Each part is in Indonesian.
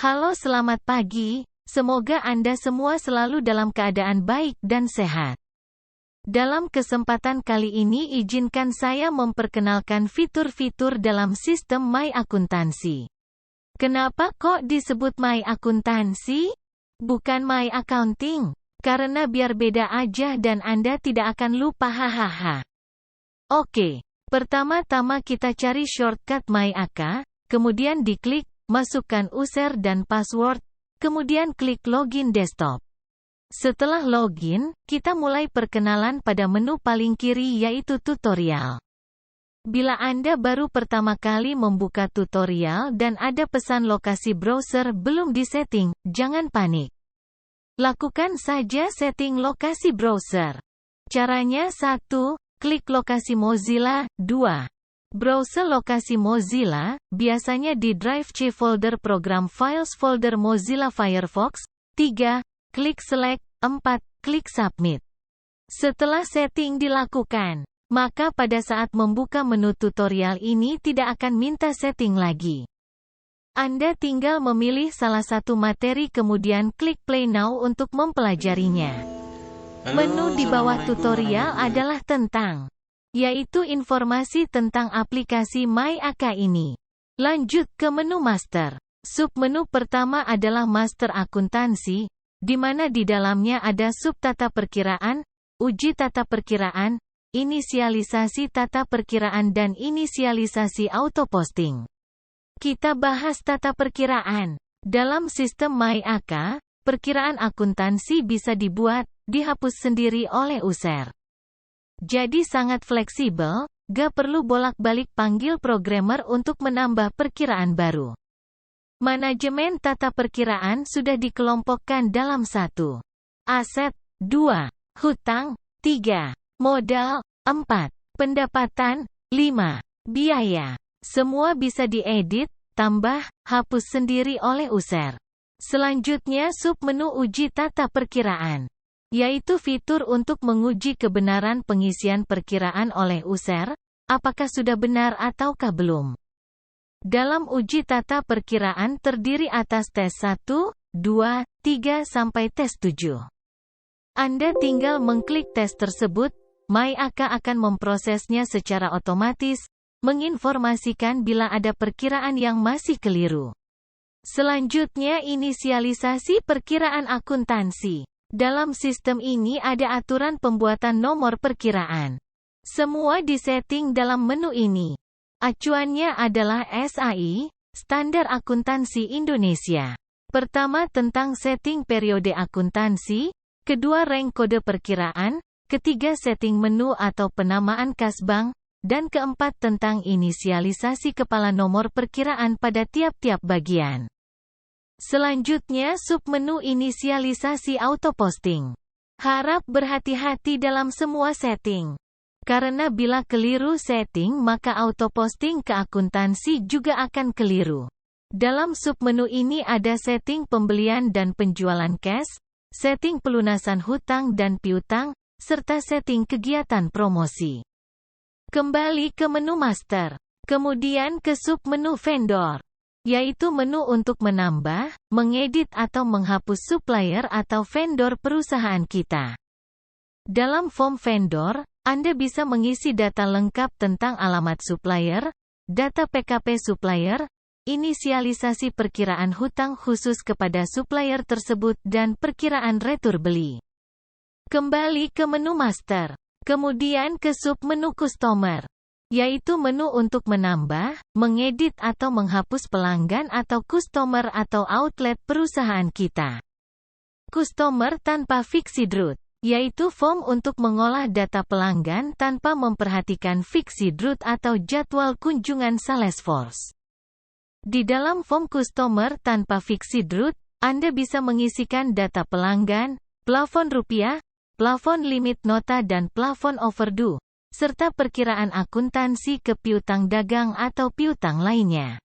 Halo, selamat pagi. Semoga Anda semua selalu dalam keadaan baik dan sehat. Dalam kesempatan kali ini izinkan saya memperkenalkan fitur-fitur dalam sistem My Akuntansi. Kenapa kok disebut My Akuntansi? Bukan My Accounting? Karena biar beda aja dan Anda tidak akan lupa hahaha. Oke, pertama-tama kita cari shortcut My AK, kemudian diklik, masukkan user dan password, kemudian klik login desktop. Setelah login, kita mulai perkenalan pada menu paling kiri yaitu tutorial. Bila Anda baru pertama kali membuka tutorial dan ada pesan lokasi browser belum disetting, jangan panik. Lakukan saja setting lokasi browser. Caranya 1. Klik lokasi Mozilla. 2. Browser lokasi Mozilla, biasanya di Drive C folder Program Files folder Mozilla Firefox. 3. Klik Select. 4. Klik Submit. Setelah setting dilakukan, maka pada saat membuka menu tutorial ini tidak akan minta setting lagi. Anda tinggal memilih salah satu materi kemudian klik Play Now untuk mempelajarinya. Menu di bawah tutorial adalah tentang yaitu informasi tentang aplikasi My AK ini. Lanjut ke menu Master. Submenu pertama adalah Master Akuntansi, di mana di dalamnya ada sub tata perkiraan, uji tata perkiraan, inisialisasi tata perkiraan dan inisialisasi auto posting. Kita bahas tata perkiraan. Dalam sistem My AK, perkiraan akuntansi bisa dibuat, dihapus sendiri oleh user. Jadi sangat fleksibel, gak perlu bolak-balik panggil programmer untuk menambah perkiraan baru. Manajemen tata perkiraan sudah dikelompokkan dalam 1. Aset, 2. Hutang, 3. Modal, 4. Pendapatan, 5. Biaya. Semua bisa diedit, tambah, hapus sendiri oleh user. Selanjutnya submenu uji tata perkiraan, yaitu fitur untuk menguji kebenaran pengisian perkiraan oleh user, apakah sudah benar ataukah belum. Dalam uji tata perkiraan terdiri atas tes 1, 2, 3 sampai tes 7. Anda tinggal mengklik tes tersebut, My AK akan memprosesnya secara otomatis, menginformasikan bila ada perkiraan yang masih keliru. Selanjutnya inisialisasi perkiraan akuntansi. Dalam sistem ini ada aturan pembuatan nomor perkiraan. Semua disetting dalam menu ini. Acuannya adalah SAI, Standar Akuntansi Indonesia. Pertama tentang setting periode akuntansi, kedua rank kode perkiraan, ketiga setting menu atau penamaan kas bank, dan keempat tentang inisialisasi kepala nomor perkiraan pada tiap-tiap bagian. Selanjutnya submenu inisialisasi auto posting. Harap berhati-hati dalam semua setting. Karena bila keliru setting maka auto posting ke akuntansi juga akan keliru. Dalam submenu ini ada setting pembelian dan penjualan cash, setting pelunasan hutang dan piutang, serta setting kegiatan promosi. Kembali ke menu master. Kemudian ke submenu vendor, yaitu menu untuk menambah, mengedit atau menghapus supplier atau vendor perusahaan kita. Dalam form vendor, Anda bisa mengisi data lengkap tentang alamat supplier, data PKP supplier, inisialisasi perkiraan hutang khusus kepada supplier tersebut dan perkiraan retur beli. Kembali ke menu master. Kemudian ke submenu customer, yaitu menu untuk menambah, mengedit atau menghapus pelanggan atau customer atau outlet perusahaan kita. Customer tanpa fixed route, yaitu form untuk mengolah data pelanggan tanpa memperhatikan fixed route atau jadwal kunjungan Salesforce. Di dalam form customer tanpa fixed route, Anda bisa mengisikan data pelanggan, plafon rupiah, plafon limit nota dan plafon overdue, serta perkiraan akuntansi ke piutang dagang atau piutang lainnya.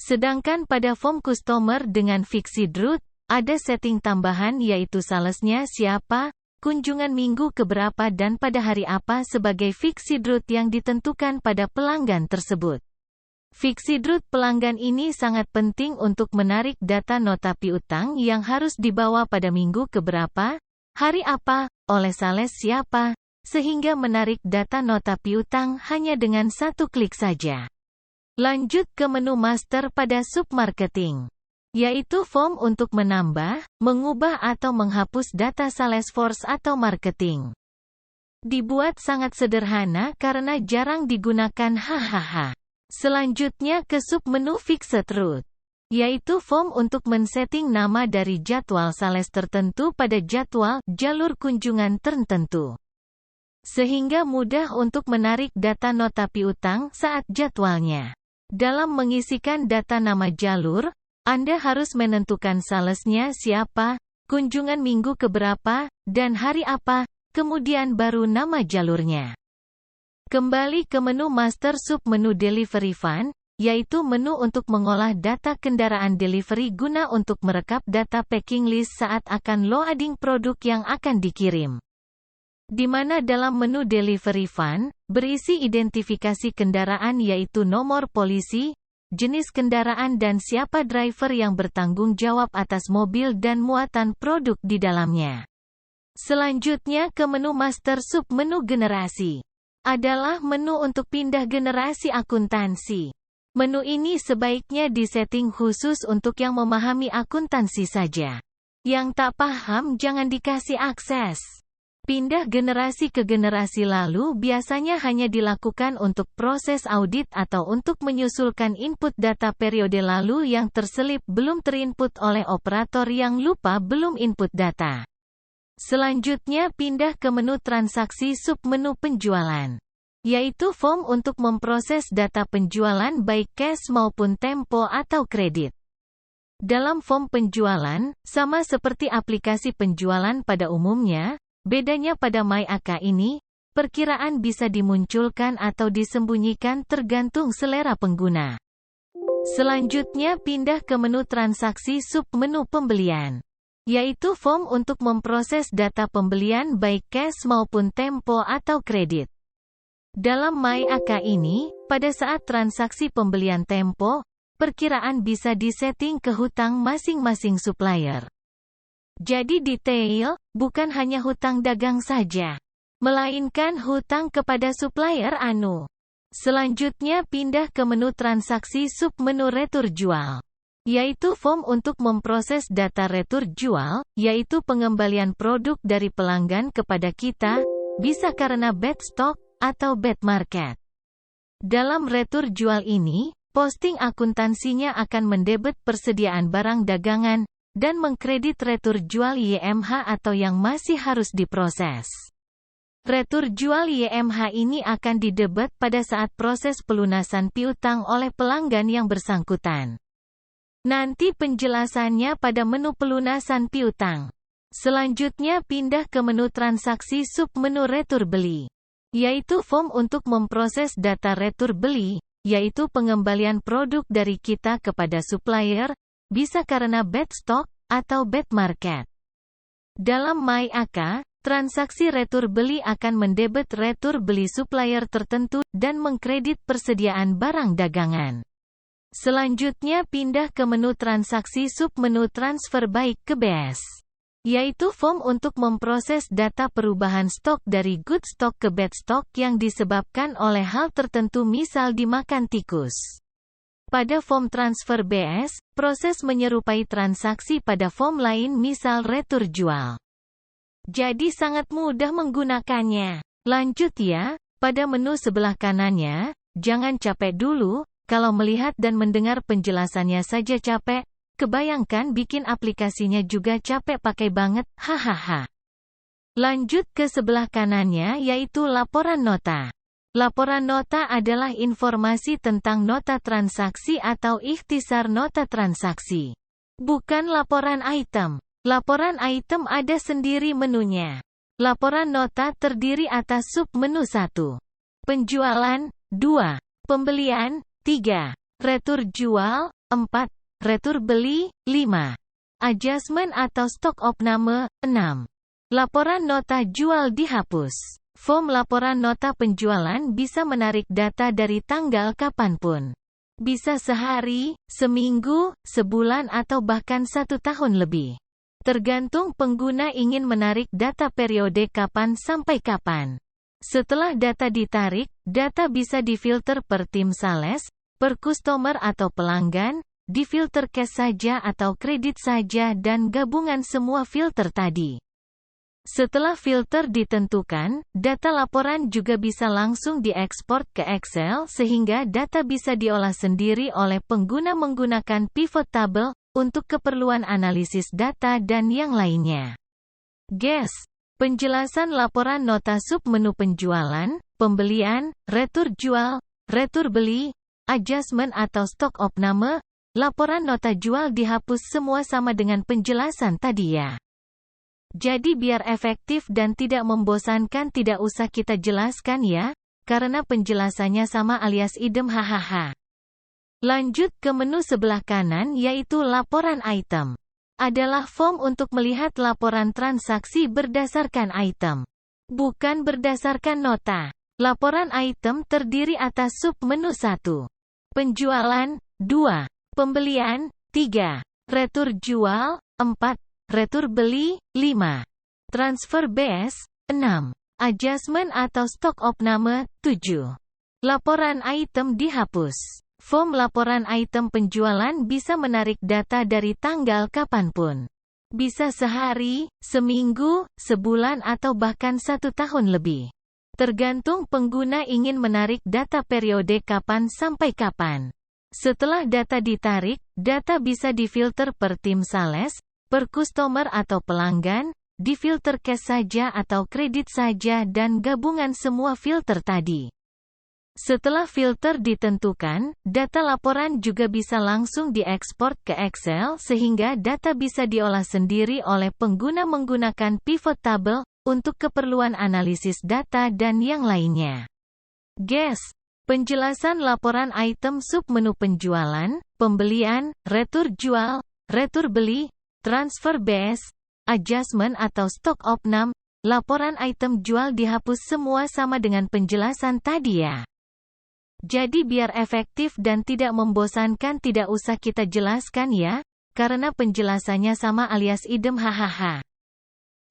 Sedangkan pada form customer dengan fixed route, ada setting tambahan yaitu salesnya siapa, kunjungan minggu keberapa dan pada hari apa sebagai fixed route yang ditentukan pada pelanggan tersebut. Fixidrut pelanggan ini sangat penting untuk menarik data nota piutang yang harus dibawa pada minggu keberapa, hari apa, oleh sales siapa, sehingga menarik data nota piutang hanya dengan satu klik saja. Lanjut ke menu master pada submarketing, yaitu form untuk menambah, mengubah atau menghapus data Salesforce atau marketing. Dibuat sangat sederhana karena jarang digunakan hahaha. Selanjutnya ke submenu Fixidrut, yaitu form untuk men-setting nama dari jadwal sales tertentu pada jadwal jalur kunjungan tertentu. Sehingga mudah untuk menarik data nota piutang saat jadwalnya. Dalam mengisikan data nama jalur, Anda harus menentukan salesnya siapa, kunjungan minggu keberapa, dan hari apa, kemudian baru nama jalurnya. Kembali ke menu master submenu Delivery Fund, yaitu menu untuk mengolah data kendaraan delivery guna untuk merekap data packing list saat akan loading produk yang akan dikirim. Di mana dalam menu Delivery Fund, berisi identifikasi kendaraan yaitu nomor polisi, jenis kendaraan dan siapa driver yang bertanggung jawab atas mobil dan muatan produk di dalamnya. Selanjutnya ke menu master submenu generasi. Adalah menu untuk pindah generasi akuntansi. Menu ini sebaiknya disetting khusus untuk yang memahami akuntansi saja. Yang tak paham jangan dikasih akses. Pindah generasi ke generasi lalu biasanya hanya dilakukan untuk proses audit atau untuk menyusulkan input data periode lalu yang terselip belum terinput oleh operator yang lupa belum input data. Selanjutnya pindah ke menu transaksi submenu penjualan, yaitu form untuk memproses data penjualan baik cash maupun tempo atau kredit. Dalam form penjualan, sama seperti aplikasi penjualan pada umumnya, bedanya pada MyAka ini, perkiraan bisa dimunculkan atau disembunyikan tergantung selera pengguna. Selanjutnya pindah ke menu transaksi submenu pembelian, yaitu form untuk memproses data pembelian baik cash maupun tempo atau kredit. Dalam MyAka ini, pada saat transaksi pembelian tempo, perkiraan bisa disetting ke hutang masing-masing supplier. Jadi detail, bukan hanya hutang dagang saja, melainkan hutang kepada supplier anu. Selanjutnya pindah ke menu transaksi submenu retur jual, yaitu form untuk memproses data retur jual, yaitu pengembalian produk dari pelanggan kepada kita, bisa karena bad stock, atau bad market. Dalam retur jual ini, posting akuntansinya akan mendebet persediaan barang dagangan, dan mengkredit retur jual YMH atau yang masih harus diproses. Retur jual YMH ini akan didebet pada saat proses pelunasan piutang oleh pelanggan yang bersangkutan. Nanti penjelasannya pada menu pelunasan piutang. Selanjutnya pindah ke menu transaksi submenu retur beli, yaitu form untuk memproses data retur beli, yaitu pengembalian produk dari kita kepada supplier, bisa karena bad stock, atau bad market. Dalam MyAka, transaksi retur beli akan mendebet retur beli supplier tertentu, dan mengkredit persediaan barang dagangan. Selanjutnya pindah ke menu transaksi submenu transfer baik ke BS, yaitu form untuk memproses data perubahan stok dari good stock ke bad stock yang disebabkan oleh hal tertentu misal dimakan tikus. Pada form transfer BS, proses menyerupai transaksi pada form lain misal retur jual. Jadi sangat mudah menggunakannya. Lanjut ya, pada menu sebelah kanannya, jangan capek dulu, kalau melihat dan mendengar penjelasannya saja capek, kebayangkan bikin aplikasinya juga capek pakai banget, hahaha. Lanjut ke sebelah kanannya yaitu laporan nota. Laporan nota adalah informasi tentang nota transaksi atau ikhtisar nota transaksi. Bukan laporan item. Laporan item ada sendiri menunya. Laporan nota terdiri atas submenu 1. Penjualan, 2. Pembelian, 3. Retur jual, 4. Retur beli, 5. Adjustment atau stok opname, 6. Laporan nota jual dihapus. Form laporan nota penjualan bisa menarik data dari tanggal kapanpun. Bisa sehari, seminggu, sebulan atau bahkan 1 tahun lebih. Tergantung pengguna ingin menarik data periode kapan sampai kapan. Setelah data ditarik, data bisa difilter per tim sales, per customer atau pelanggan, difilter cash saja atau kredit saja dan gabungan semua filter tadi. Setelah filter ditentukan, data laporan juga bisa langsung diekspor ke Excel sehingga data bisa diolah sendiri oleh pengguna menggunakan pivot table, untuk keperluan analisis data dan yang lainnya. Guys, penjelasan laporan nota sub menu penjualan, pembelian, retur jual, retur beli, adjustment atau stok opname, laporan nota jual dihapus semua sama dengan penjelasan tadi ya. Jadi biar efektif dan tidak membosankan tidak usah kita jelaskan ya, karena penjelasannya sama alias idem hahaha. Lanjut ke menu sebelah kanan yaitu laporan item. Adalah form untuk melihat laporan transaksi berdasarkan item. Bukan berdasarkan nota. Laporan item terdiri atas sub menu 1. Penjualan, 2. Pembelian, 3. Retur jual, 4. Retur beli, 5. Transfer base, 6. Adjustment atau stok opname, 7. Laporan item dihapus. Form laporan item penjualan bisa menarik data dari tanggal kapanpun. Bisa sehari, seminggu, sebulan atau bahkan 1 tahun lebih. Tergantung pengguna ingin menarik data periode kapan sampai kapan. Setelah data ditarik, data bisa difilter per tim sales, per customer atau pelanggan, difilter cash saja atau kredit saja dan gabungan semua filter tadi. Setelah filter ditentukan, data laporan juga bisa langsung diekspor ke Excel sehingga data bisa diolah sendiri oleh pengguna menggunakan pivot table, untuk keperluan analisis data dan yang lainnya. Guys, penjelasan laporan item sub menu penjualan, pembelian, retur jual, retur beli, transfer base, adjustment atau stok opname, laporan item jual dihapus semua sama dengan penjelasan tadi ya. Jadi biar efektif dan tidak membosankan tidak usah kita jelaskan ya, karena penjelasannya sama alias idem hahaha.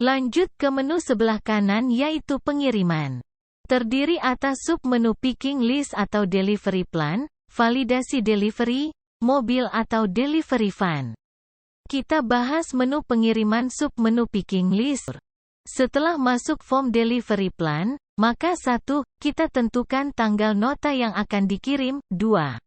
Lanjut ke menu sebelah kanan yaitu pengiriman. Terdiri atas sub menu picking list atau delivery plan, validasi delivery, mobil atau delivery van. Kita bahas menu pengiriman sub menu picking list. Setelah masuk form delivery plan, maka 1. Kita tentukan tanggal nota yang akan dikirim, 2.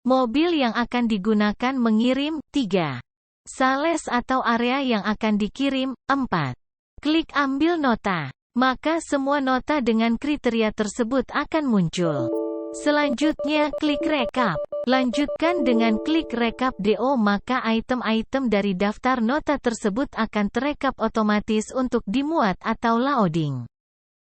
Mobil yang akan digunakan mengirim, 3. Sales atau area yang akan dikirim, 4. Klik ambil nota. Maka semua nota dengan kriteria tersebut akan muncul. Selanjutnya klik rekap. Lanjutkan dengan klik rekap DO maka item-item dari daftar nota tersebut akan terekap otomatis untuk dimuat atau loading.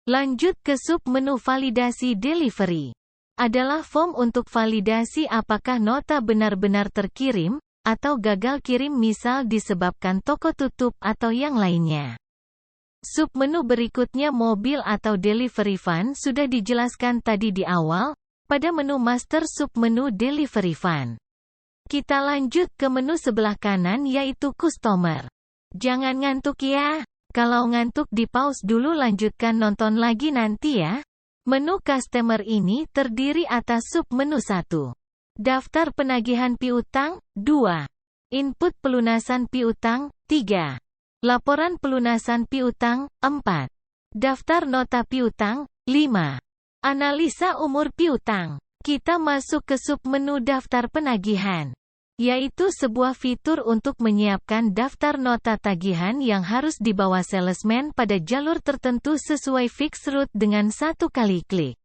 Lanjut ke sub menu validasi delivery. Adalah form untuk validasi apakah nota benar-benar terkirim, atau gagal kirim misal disebabkan toko tutup atau yang lainnya. Sub menu berikutnya mobil atau delivery van sudah dijelaskan tadi di awal, pada menu master sub menu delivery van. Kita lanjut ke menu sebelah kanan yaitu customer. Jangan ngantuk ya. Kalau ngantuk di pause dulu lanjutkan nonton lagi nanti ya. Menu customer ini terdiri atas sub menu 1. Daftar penagihan piutang, 2. Input pelunasan piutang, 3. Laporan pelunasan piutang, 4. Daftar nota piutang, 5. Analisa umur piutang. Kita masuk ke sub menu daftar penagihan. Yaitu sebuah fitur untuk menyiapkan daftar nota tagihan yang harus dibawa salesman pada jalur tertentu sesuai fixed route dengan 1 kali klik.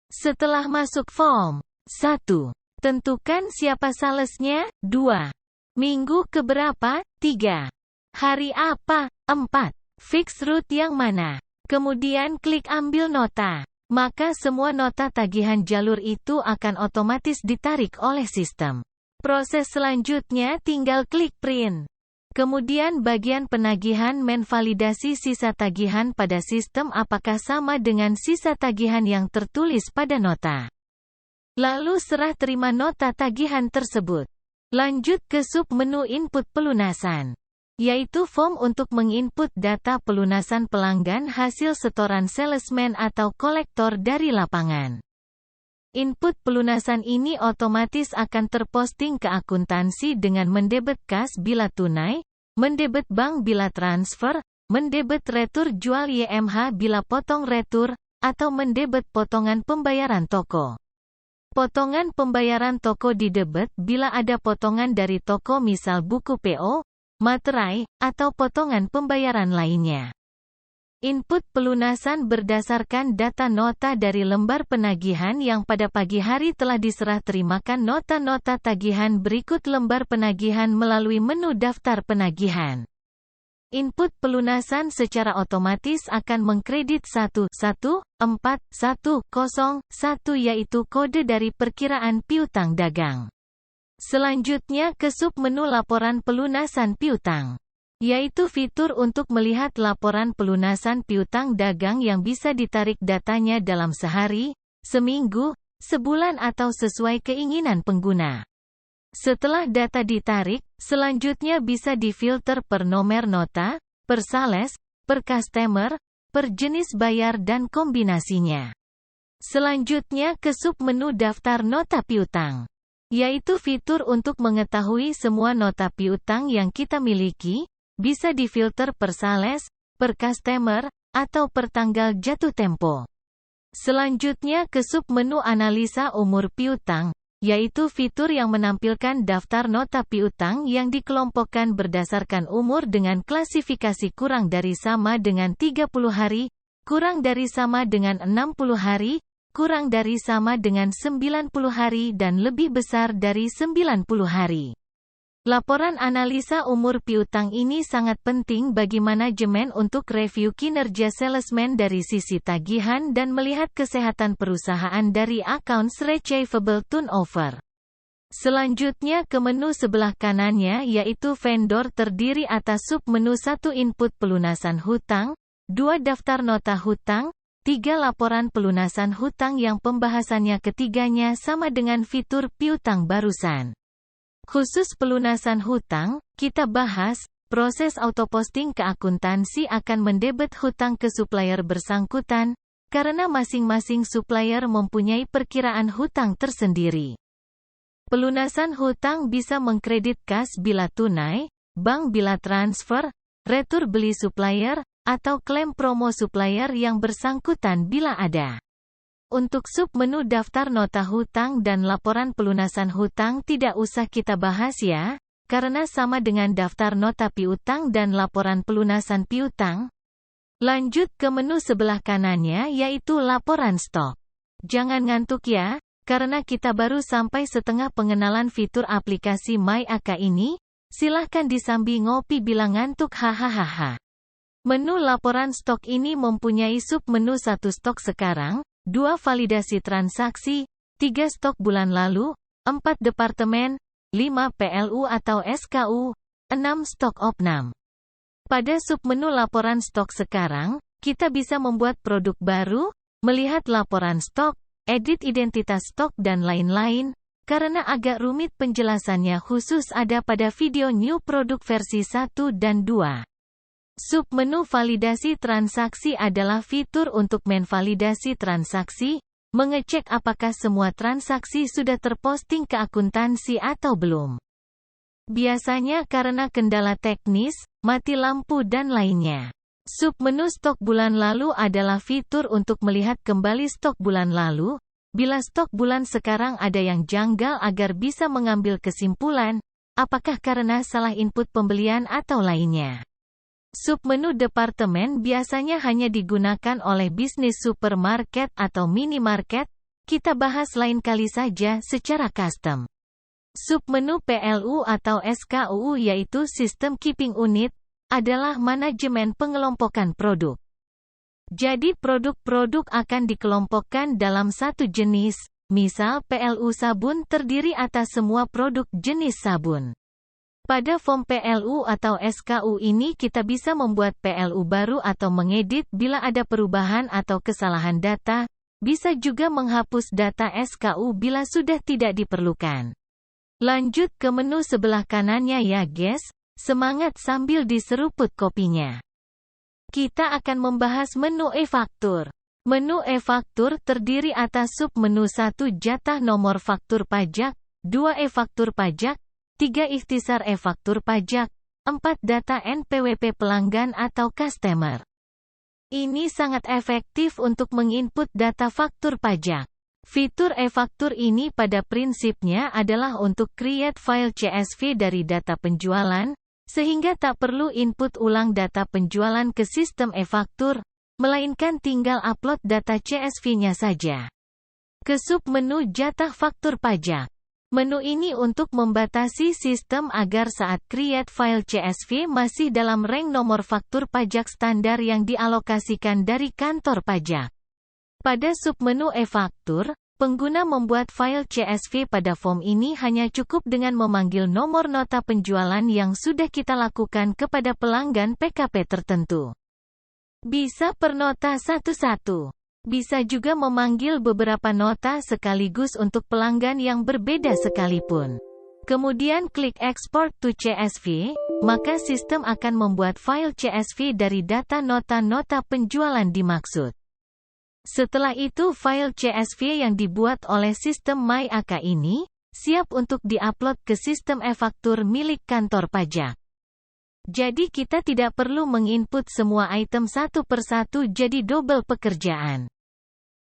Setelah masuk form, 1. Tentukan siapa salesnya, 2. Minggu keberapa, 3. Hari apa, 4. Fixed route yang mana. Kemudian klik ambil nota. Maka semua nota tagihan jalur itu akan otomatis ditarik oleh sistem. Proses selanjutnya tinggal klik print. Kemudian bagian penagihan menvalidasi sisa tagihan pada sistem apakah sama dengan sisa tagihan yang tertulis pada nota. Lalu serah terima nota tagihan tersebut. Lanjut ke submenu input pelunasan, yaitu form untuk menginput data pelunasan pelanggan hasil setoran salesman atau kolektor dari lapangan. Input pelunasan ini otomatis akan terposting ke akuntansi dengan mendebet kas bila tunai, mendebet bank bila transfer, mendebet retur jual YMH bila potong retur, atau mendebet potongan pembayaran toko. Potongan pembayaran toko didebet bila ada potongan dari toko misal buku PO, materai, atau potongan pembayaran lainnya. Input pelunasan berdasarkan data nota dari lembar penagihan yang pada pagi hari telah diserah terimakan nota-nota tagihan berikut lembar penagihan melalui menu daftar penagihan. Input pelunasan secara otomatis akan mengkredit 1141001 yaitu kode dari perkiraan piutang dagang. Selanjutnya ke submenu laporan pelunasan piutang, yaitu fitur untuk melihat laporan pelunasan piutang dagang yang bisa ditarik datanya dalam sehari, seminggu, sebulan atau sesuai keinginan pengguna. Setelah data ditarik, selanjutnya bisa difilter per nomor nota, per sales, per customer, per jenis bayar dan kombinasinya. Selanjutnya ke submenu daftar nota piutang, yaitu fitur untuk mengetahui semua nota piutang yang kita miliki, bisa difilter per sales, per customer, atau per tanggal jatuh tempo. Selanjutnya ke submenu analisa umur piutang, yaitu fitur yang menampilkan daftar nota piutang yang dikelompokkan berdasarkan umur dengan klasifikasi kurang dari sama dengan 30 hari, kurang dari sama dengan 60 hari, kurang dari sama dengan 90 hari dan lebih besar dari 90 hari. Laporan analisa umur piutang ini sangat penting bagi manajemen untuk review kinerja salesman dari sisi tagihan dan melihat kesehatan perusahaan dari accounts receivable turnover. Selanjutnya ke menu sebelah kanannya yaitu vendor terdiri atas submenu 1 input pelunasan hutang, 2 daftar nota hutang, 3 laporan pelunasan hutang yang pembahasannya ketiganya sama dengan fitur piutang barusan. Khusus pelunasan hutang, kita bahas, proses autoposting ke akuntansi akan mendebet hutang ke supplier bersangkutan, karena masing-masing supplier mempunyai perkiraan hutang tersendiri. Pelunasan hutang bisa mengkredit kas bila tunai, bank bila transfer, retur beli supplier, atau klaim promo supplier yang bersangkutan bila ada. Untuk submenu daftar nota hutang dan laporan pelunasan hutang tidak usah kita bahas ya, karena sama dengan daftar nota piutang dan laporan pelunasan piutang. Lanjut ke menu sebelah kanannya yaitu laporan stok. Jangan ngantuk ya, karena kita baru sampai setengah pengenalan fitur aplikasi MyAka ini, silahkan disambi ngopi bila ngantuk hahaha. Menu laporan stok ini mempunyai submenu 1 stok sekarang, 2 validasi transaksi, 3 stok bulan lalu, 4 departemen, 5 PLU atau SKU, 6 stok opnam. Pada submenu laporan stok sekarang, kita bisa membuat produk baru, melihat laporan stok, edit identitas stok dan lain-lain, karena agak rumit penjelasannya khusus ada pada video new produk versi 1 dan 2. Submenu validasi transaksi adalah fitur untuk menvalidasi transaksi, mengecek apakah semua transaksi sudah terposting ke akuntansi atau belum. Biasanya karena kendala teknis, mati lampu dan lainnya. Submenu stok bulan lalu adalah fitur untuk melihat kembali stok bulan lalu, bila stok bulan sekarang ada yang janggal agar bisa mengambil kesimpulan, apakah karena salah input pembelian atau lainnya. Submenu departemen biasanya hanya digunakan oleh bisnis supermarket atau minimarket, kita bahas lain kali saja secara custom. Submenu PLU atau SKU yaitu System Keeping Unit, adalah manajemen pengelompokan produk. Jadi produk-produk akan dikelompokkan dalam satu jenis, misal PLU sabun terdiri atas semua produk jenis sabun. Pada form PLU atau SKU ini kita bisa membuat PLU baru atau mengedit bila ada perubahan atau kesalahan data, bisa juga menghapus data SKU bila sudah tidak diperlukan. Lanjut ke menu sebelah kanannya ya guys, semangat sambil diseruput kopinya. Kita akan membahas menu e-faktur. Menu e-faktur terdiri atas sub-menu 1 jatah nomor faktur pajak, 2 e-faktur pajak, 3 ikhtisar e-faktur pajak, 4 data NPWP pelanggan atau customer. Ini sangat efektif untuk menginput data faktur pajak. Fitur e-faktur ini pada prinsipnya adalah untuk create file CSV dari data penjualan, sehingga tak perlu input ulang data penjualan ke sistem e-faktur, melainkan tinggal upload data CSV-nya saja. Ke sub-menu jatah faktur pajak. Menu ini untuk membatasi sistem agar saat create file CSV masih dalam rank nomor faktur pajak standar yang dialokasikan dari kantor pajak. Pada submenu e-faktur, pengguna membuat file CSV pada form ini hanya cukup dengan memanggil nomor nota penjualan yang sudah kita lakukan kepada pelanggan PKP tertentu. Bisa per nota satu-satu. Bisa juga memanggil beberapa nota sekaligus untuk pelanggan yang berbeda sekalipun. Kemudian klik Export to CSV, maka sistem akan membuat file CSV dari data nota-nota penjualan dimaksud. Setelah itu file CSV yang dibuat oleh sistem MyAka ini, siap untuk diupload ke sistem e-faktur milik kantor pajak. Jadi kita tidak perlu menginput semua item satu persatu jadi double pekerjaan.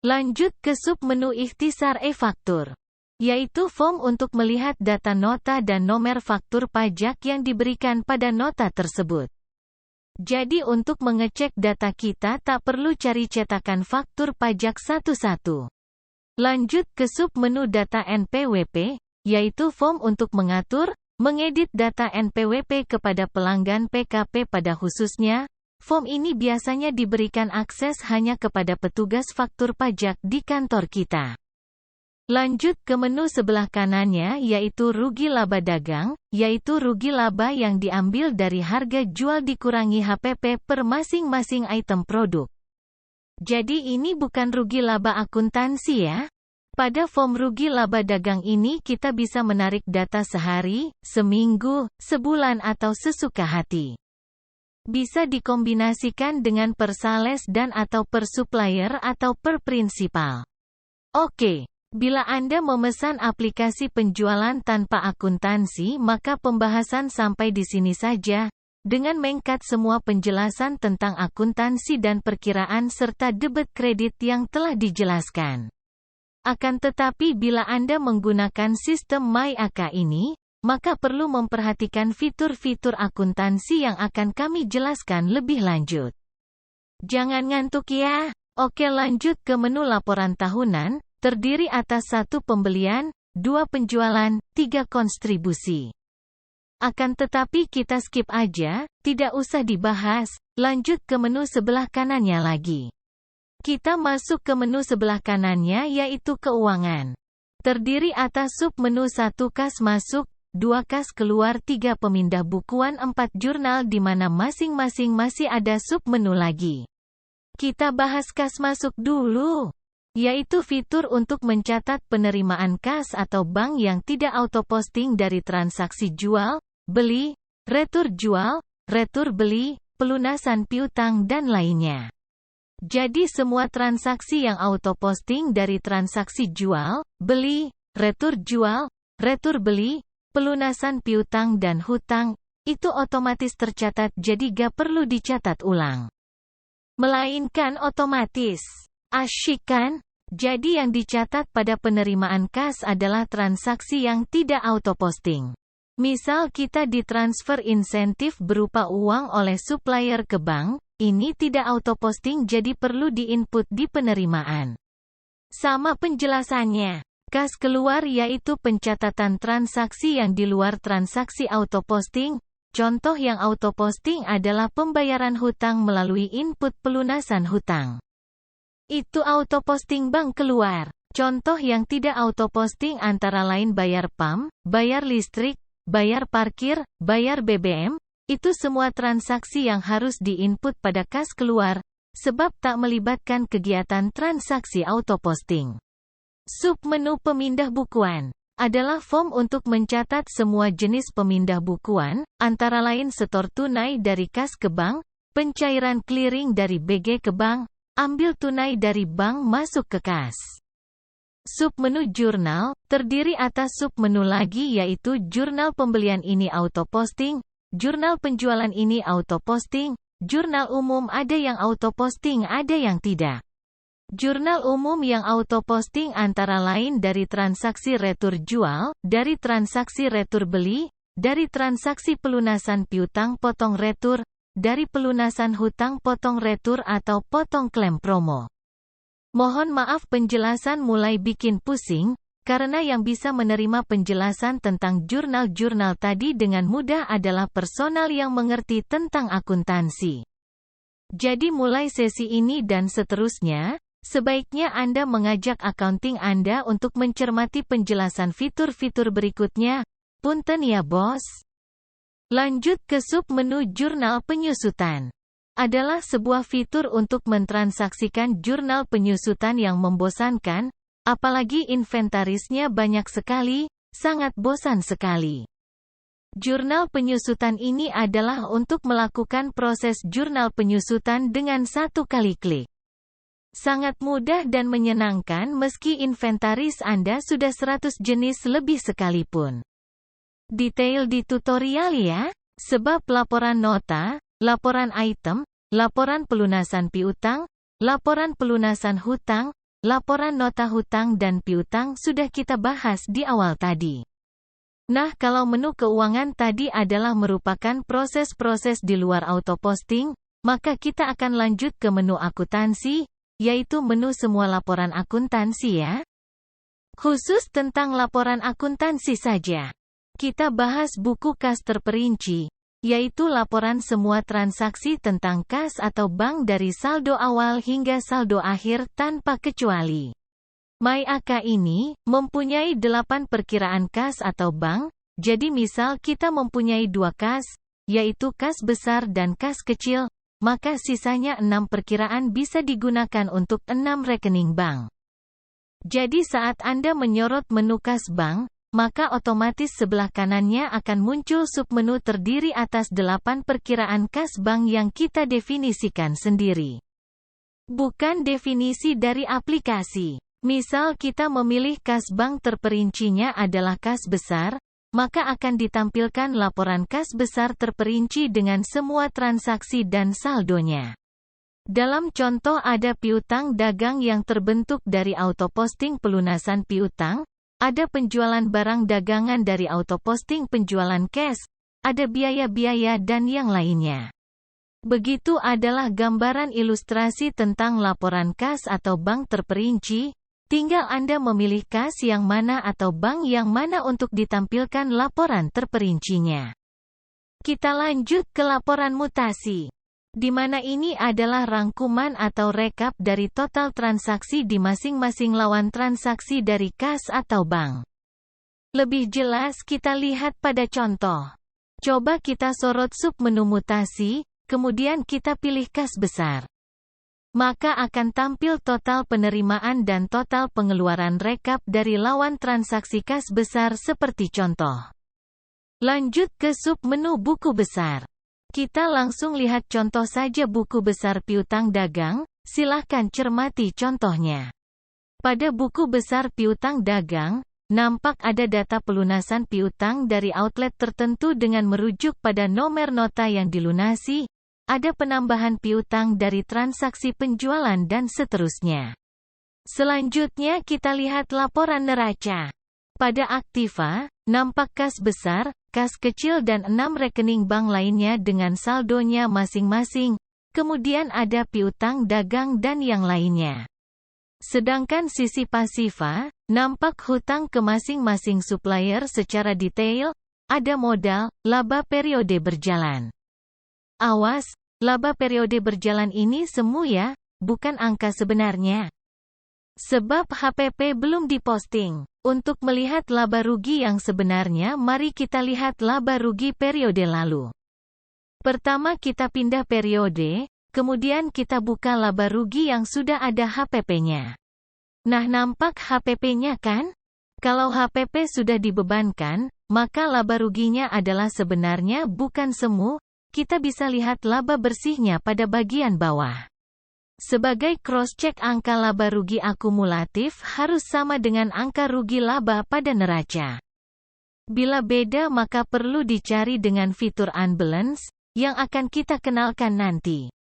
Lanjut ke submenu ikhtisar e-faktur, yaitu form untuk melihat data nota dan nomor faktur pajak yang diberikan pada nota tersebut. Jadi untuk mengecek data kita tak perlu cari cetakan faktur pajak satu-satu. Lanjut ke submenu data NPWP, yaitu form untuk mengatur, mengedit data NPWP kepada pelanggan PKP pada khususnya. Form ini biasanya diberikan akses hanya kepada petugas faktur pajak di kantor kita. Lanjut ke menu sebelah kanannya yaitu rugi laba dagang, yaitu rugi laba yang diambil dari harga jual dikurangi HPP per masing-masing item produk. Jadi ini bukan rugi laba akuntansi ya. Pada form rugi laba dagang ini kita bisa menarik data sehari, seminggu, sebulan atau sesuka hati. Bisa dikombinasikan dengan per sales dan atau per supplier atau per prinsipal. Oke. Bila Anda memesan aplikasi penjualan tanpa akuntansi maka pembahasan sampai di sini saja, dengan mengkat semua penjelasan tentang akuntansi dan perkiraan serta debit kredit yang telah dijelaskan. Akan tetapi bila Anda menggunakan sistem MyAka ini, maka perlu memperhatikan fitur-fitur akuntansi yang akan kami jelaskan lebih lanjut. Jangan ngantuk ya. Oke, lanjut ke menu laporan tahunan. Terdiri atas 1 pembelian, 2 penjualan, 3 kontribusi. Akan tetapi kita skip aja, tidak usah dibahas, lanjut ke menu sebelah kanannya lagi. Kita masuk ke menu sebelah kanannya yaitu keuangan. Terdiri atas sub-menu 1 kas masuk, 2 kas keluar, 3 pemindah bukuan, 4 jurnal di mana masing-masing masih ada sub-menu lagi. Kita bahas kas masuk dulu. Yaitu fitur untuk mencatat penerimaan kas atau bank yang tidak auto-posting dari transaksi jual, beli, retur jual, retur beli, pelunasan piutang dan lainnya. Jadi semua transaksi yang auto-posting dari transaksi jual, beli, retur jual, retur beli, pelunasan piutang dan hutang, itu otomatis tercatat jadi gak perlu dicatat ulang. Melainkan otomatis. Asyik kan? Jadi yang dicatat pada penerimaan kas adalah transaksi yang tidak auto-posting. Misal kita ditransfer insentif berupa uang oleh supplier ke bank, ini tidak auto-posting jadi perlu diinput di penerimaan. Sama penjelasannya. Kas keluar yaitu pencatatan transaksi yang di luar transaksi auto-posting. Contoh yang auto-posting adalah pembayaran hutang melalui input pelunasan hutang. Itu auto-posting bank keluar. Contoh yang tidak auto-posting antara lain bayar PAM, bayar listrik, bayar parkir, bayar BBM, itu semua transaksi yang harus diinput pada kas keluar, sebab tak melibatkan kegiatan transaksi auto-posting. Submenu pemindah bukuan adalah form untuk mencatat semua jenis pemindah bukuan, antara lain setor tunai dari kas ke bank, pencairan clearing dari BG ke bank, ambil tunai dari bank masuk ke kas. Submenu jurnal, terdiri atas submenu lagi yaitu jurnal pembelian ini auto-posting, jurnal penjualan ini auto-posting, jurnal umum ada yang auto-posting ada yang tidak. Jurnal umum yang auto-posting antara lain dari transaksi retur jual, dari transaksi retur beli, dari transaksi pelunasan piutang potong retur, dari pelunasan hutang potong retur atau potong klaim promo. Mohon maaf penjelasan mulai bikin pusing, karena yang bisa menerima penjelasan tentang jurnal-jurnal tadi dengan mudah adalah personal yang mengerti tentang akuntansi. Jadi mulai sesi ini dan seterusnya, sebaiknya Anda mengajak accounting Anda untuk mencermati penjelasan fitur-fitur berikutnya. Punten ya bos. Lanjut ke submenu jurnal penyusutan. Adalah sebuah fitur untuk mentransaksikan jurnal penyusutan yang membosankan, apalagi inventarisnya banyak sekali, sangat bosan sekali. Jurnal penyusutan ini adalah untuk melakukan proses jurnal penyusutan dengan satu kali klik. Sangat mudah dan menyenangkan meski inventaris Anda sudah 100 jenis lebih sekalipun. Detail di tutorial ya, sebab laporan nota, laporan item, laporan pelunasan piutang, laporan pelunasan hutang, laporan nota hutang dan piutang sudah kita bahas di awal tadi. Nah, kalau menu keuangan tadi adalah merupakan proses-proses di luar auto-posting, maka kita akan lanjut ke menu akuntansi, yaitu menu semua laporan akuntansi ya. Khusus tentang laporan akuntansi saja. Kita bahas buku kas terperinci, yaitu laporan semua transaksi tentang kas atau bank dari saldo awal hingga saldo akhir tanpa kecuali. MyAka ini mempunyai 8 perkiraan kas atau bank, jadi misal kita mempunyai 2 kas, yaitu kas besar dan kas kecil, maka sisanya 6 perkiraan bisa digunakan untuk 6 rekening bank. Jadi saat Anda menyorot menu kas bank, maka otomatis sebelah kanannya akan muncul submenu terdiri atas 8 perkiraan kas bank yang kita definisikan sendiri. Bukan definisi dari aplikasi. Misal kita memilih kas bank terperincinya adalah kas besar, maka akan ditampilkan laporan kas besar terperinci dengan semua transaksi dan saldonya. Dalam contoh ada piutang dagang yang terbentuk dari auto-posting pelunasan piutang, ada penjualan barang dagangan dari auto-posting penjualan cash, ada biaya-biaya dan yang lainnya. Begitu adalah gambaran ilustrasi tentang laporan kas atau bank terperinci, tinggal Anda memilih kas yang mana atau bank yang mana untuk ditampilkan laporan terperincinya. Kita lanjut ke laporan mutasi. Di mana ini adalah rangkuman atau rekap dari total transaksi di masing-masing lawan transaksi dari kas atau bank. Lebih jelas kita lihat pada contoh. Coba kita sorot submenu mutasi, kemudian kita pilih kas besar. Maka akan tampil total penerimaan dan total pengeluaran rekap dari lawan transaksi kas besar seperti contoh. Lanjut ke submenu buku besar. Kita langsung lihat contoh saja buku besar piutang dagang, silahkan cermati contohnya. Pada buku besar piutang dagang, nampak ada data pelunasan piutang dari outlet tertentu dengan merujuk pada nomor nota yang dilunasi, ada penambahan piutang dari transaksi penjualan dan seterusnya. Selanjutnya kita lihat laporan neraca. Pada aktiva, nampak kas besar, kas kecil dan 6 rekening bank lainnya dengan saldonya masing-masing, kemudian ada piutang dagang dan yang lainnya. Sedangkan sisi pasiva, nampak hutang ke masing-masing supplier secara detail, ada modal, laba periode berjalan. Awas, laba periode berjalan ini semu ya, bukan angka sebenarnya. Sebab HPP belum diposting. Untuk melihat laba rugi yang sebenarnya mari kita lihat laba rugi periode lalu. Pertama kita pindah periode, kemudian kita buka laba rugi yang sudah ada HPP-nya. Nah, nampak HPP-nya kan? Kalau HPP sudah dibebankan, maka laba ruginya adalah sebenarnya bukan semu, kita bisa lihat laba bersihnya pada bagian bawah. Sebagai cross-check angka laba rugi akumulatif harus sama dengan angka rugi laba pada neraca. Bila beda maka perlu dicari dengan fitur unbalance, yang akan kita kenalkan nanti.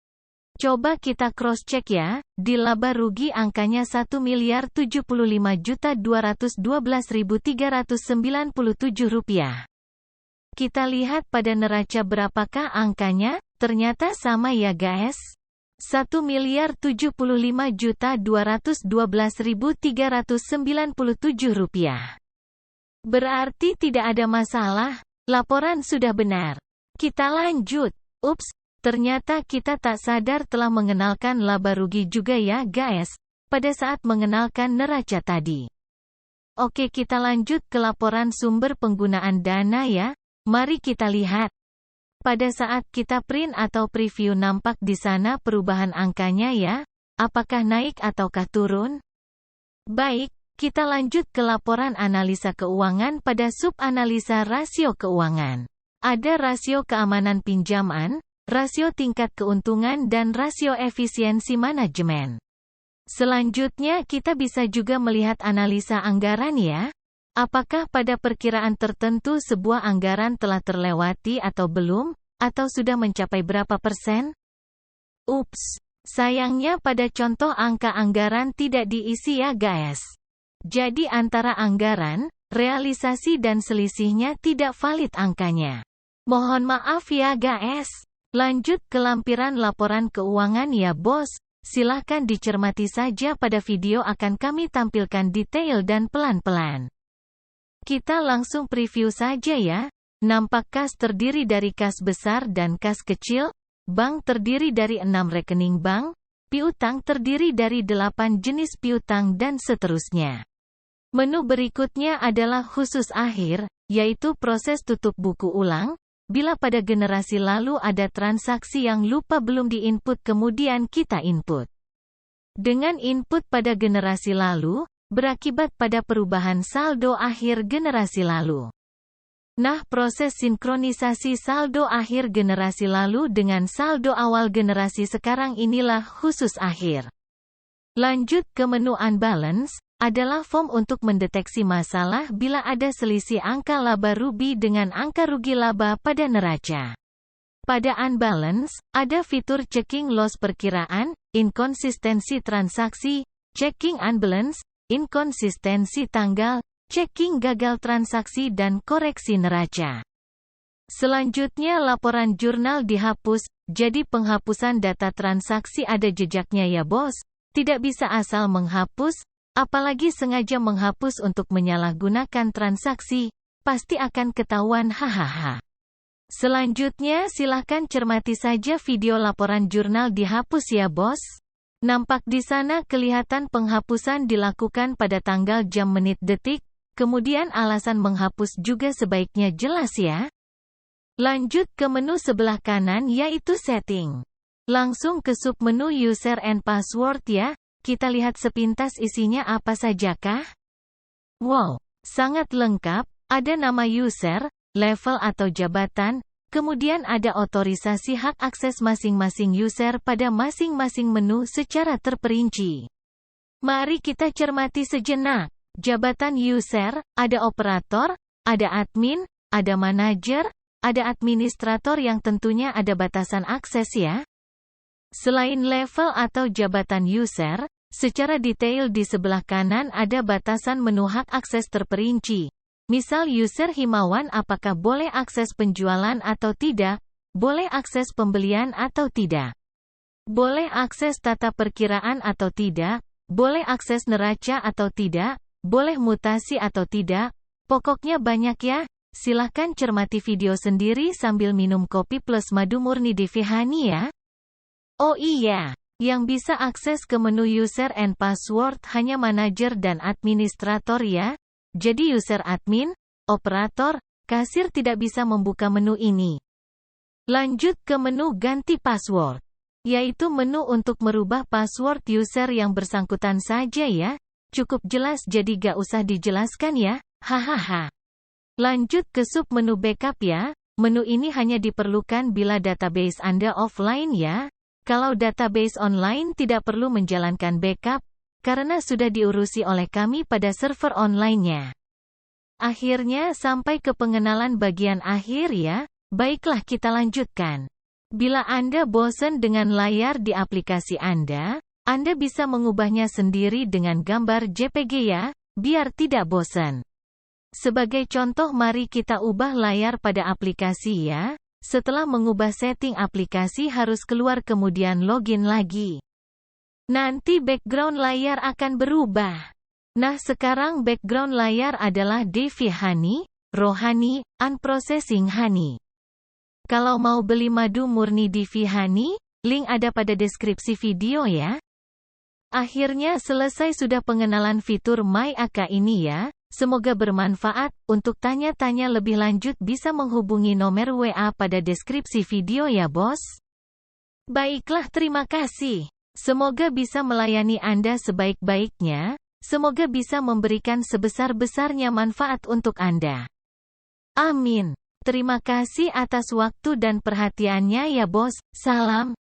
Coba kita cross-check ya, di laba rugi angkanya Rp1.212.397. Kita lihat pada neraca berapakah angkanya, ternyata sama ya guys. Rp1.212.397. Berarti tidak ada masalah, laporan sudah benar. Kita lanjut. Ups, ternyata kita tak sadar telah mengenalkan laba rugi juga ya guys, pada saat mengenalkan neraca tadi. Oke, kita lanjut ke laporan sumber penggunaan dana ya. Mari kita lihat. Pada saat kita print atau preview nampak di sana perubahan angkanya ya. Apakah naik ataukah turun? Baik, kita lanjut ke laporan analisa keuangan pada sub analisa rasio keuangan. Ada rasio keamanan pinjaman, rasio tingkat keuntungan dan rasio efisiensi manajemen. Selanjutnya kita bisa juga melihat analisa anggaran ya. Apakah pada perkiraan tertentu sebuah anggaran telah terlewati atau belum, atau sudah mencapai berapa persen? Ups, sayangnya pada contoh angka anggaran tidak diisi ya guys. Jadi antara anggaran, realisasi dan selisihnya tidak valid angkanya. Mohon maaf ya guys. Lanjut ke lampiran laporan keuangan ya bos. Silahkan dicermati saja, pada video akan kami tampilkan detail dan pelan-pelan. Kita langsung preview saja ya. Nampak kas terdiri dari kas besar dan kas kecil, bank terdiri dari 6 rekening bank, piutang terdiri dari 8 jenis piutang dan seterusnya. Menu berikutnya adalah khusus akhir, yaitu proses tutup buku ulang. Bila pada generasi lalu ada transaksi yang lupa belum diinput kemudian kita input. Dengan input pada generasi lalu, berakibat pada perubahan saldo akhir generasi lalu. Nah, proses sinkronisasi saldo akhir generasi lalu dengan saldo awal generasi sekarang inilah khusus akhir. Lanjut ke menu unbalance, adalah form untuk mendeteksi masalah bila ada selisih angka laba rugi dengan angka rugi laba pada neraca. Pada unbalance, ada fitur checking loss perkiraan, inkonsistensi transaksi, checking unbalance, inkonsistensi tanggal, checking gagal transaksi dan koreksi neraca. Selanjutnya laporan jurnal dihapus, jadi penghapusan data transaksi ada jejaknya ya bos, tidak bisa asal menghapus. Apalagi sengaja menghapus untuk menyalahgunakan transaksi, pasti akan ketahuan hahaha. Selanjutnya silahkan cermati saja video laporan jurnal dihapus ya bos. Nampak di sana kelihatan penghapusan dilakukan pada tanggal jam menit detik, kemudian alasan menghapus juga sebaiknya jelas ya. Lanjut ke menu sebelah kanan yaitu setting. Langsung ke submenu user and password ya. Kita lihat sepintas isinya apa sajakah? Wow, sangat lengkap, ada nama user, level atau jabatan, kemudian ada otorisasi hak akses masing-masing user pada masing-masing menu secara terperinci. Mari kita cermati sejenak. Jabatan user, ada operator, ada admin, ada manajer, ada administrator yang tentunya ada batasan akses ya. Selain level atau jabatan user, secara detail di sebelah kanan ada batasan menu hak akses terperinci. Misal user Himawan apakah boleh akses penjualan atau tidak, boleh akses pembelian atau tidak, boleh akses tata perkiraan atau tidak, boleh akses neraca atau tidak, boleh mutasi atau tidak, pokoknya banyak ya. Silahkan cermati video sendiri sambil minum kopi plus madu murni Devihani ya. Oh iya, yang bisa akses ke menu user and password hanya manajer dan administrator ya. Jadi user admin, operator, kasir tidak bisa membuka menu ini. Lanjut ke menu ganti password. Yaitu menu untuk merubah password user yang bersangkutan saja ya. Cukup jelas jadi gak usah dijelaskan ya, hahaha. Lanjut ke sub-menu backup ya. Menu ini hanya diperlukan bila database Anda offline ya. Kalau database online tidak perlu menjalankan backup, karena sudah diurusi oleh kami pada server online-nya. Akhirnya sampai ke pengenalan bagian akhir ya. Baiklah kita lanjutkan. Bila Anda bosan dengan layar di aplikasi Anda bisa mengubahnya sendiri dengan gambar JPG ya, biar tidak bosan. Sebagai contoh mari kita ubah layar pada aplikasi ya. Setelah mengubah setting aplikasi harus keluar kemudian login lagi. Nanti background layar akan berubah. Nah sekarang background layar adalah Devi Honey, Rohani, Unprocessing Honey. Kalau mau beli madu murni Devi Honey, link ada pada deskripsi video ya. Akhirnya selesai sudah pengenalan fitur My AK ini ya. Semoga bermanfaat. Untuk tanya-tanya lebih lanjut bisa menghubungi nomor WA pada deskripsi video ya bos. Baiklah terima kasih. Semoga bisa melayani Anda sebaik-baiknya. Semoga bisa memberikan sebesar-besarnya manfaat untuk Anda. Amin. Terima kasih atas waktu dan perhatiannya ya bos. Salam.